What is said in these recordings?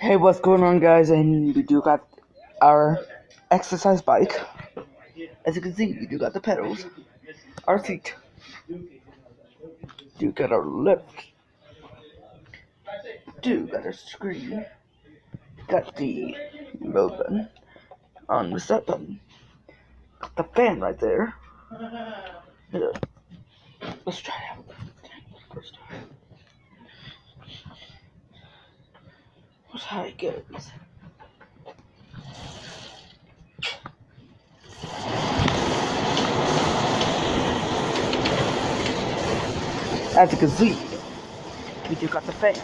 Hey, what's going on, guys? And we do got our exercise bike. As you can see, we do got the pedals, our seat, do got our lift, do got our screen, got the mode button on the set button, got the fan right there. Let's try it out. What's how it goes? As you can see, we do got the fan.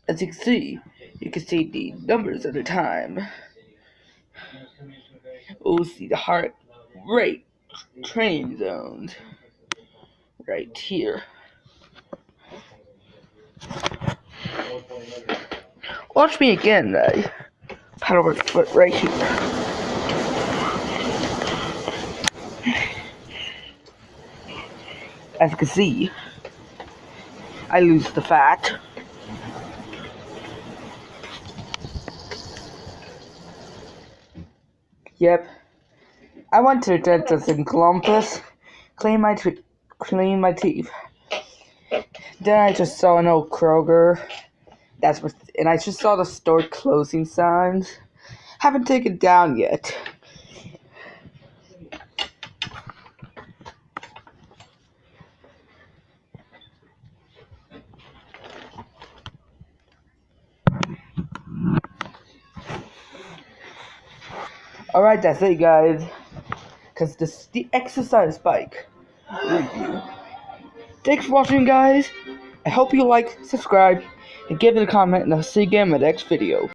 As you can see the numbers of the time. We'll see the heart rate training zones right here. Watch me again, paddle my foot right here. As you can see, I lose the fat. Yep. I went to the dentist in Columbus, clean my teeth. Then I just saw an old Kroger. And I just saw the store closing signs. Haven't taken it down yet. Alright, that's it, guys. Because this is the exercise bike review. Thanks for watching, guys. I hope you like, subscribe, and give it a comment, and I'll see you again in my next video.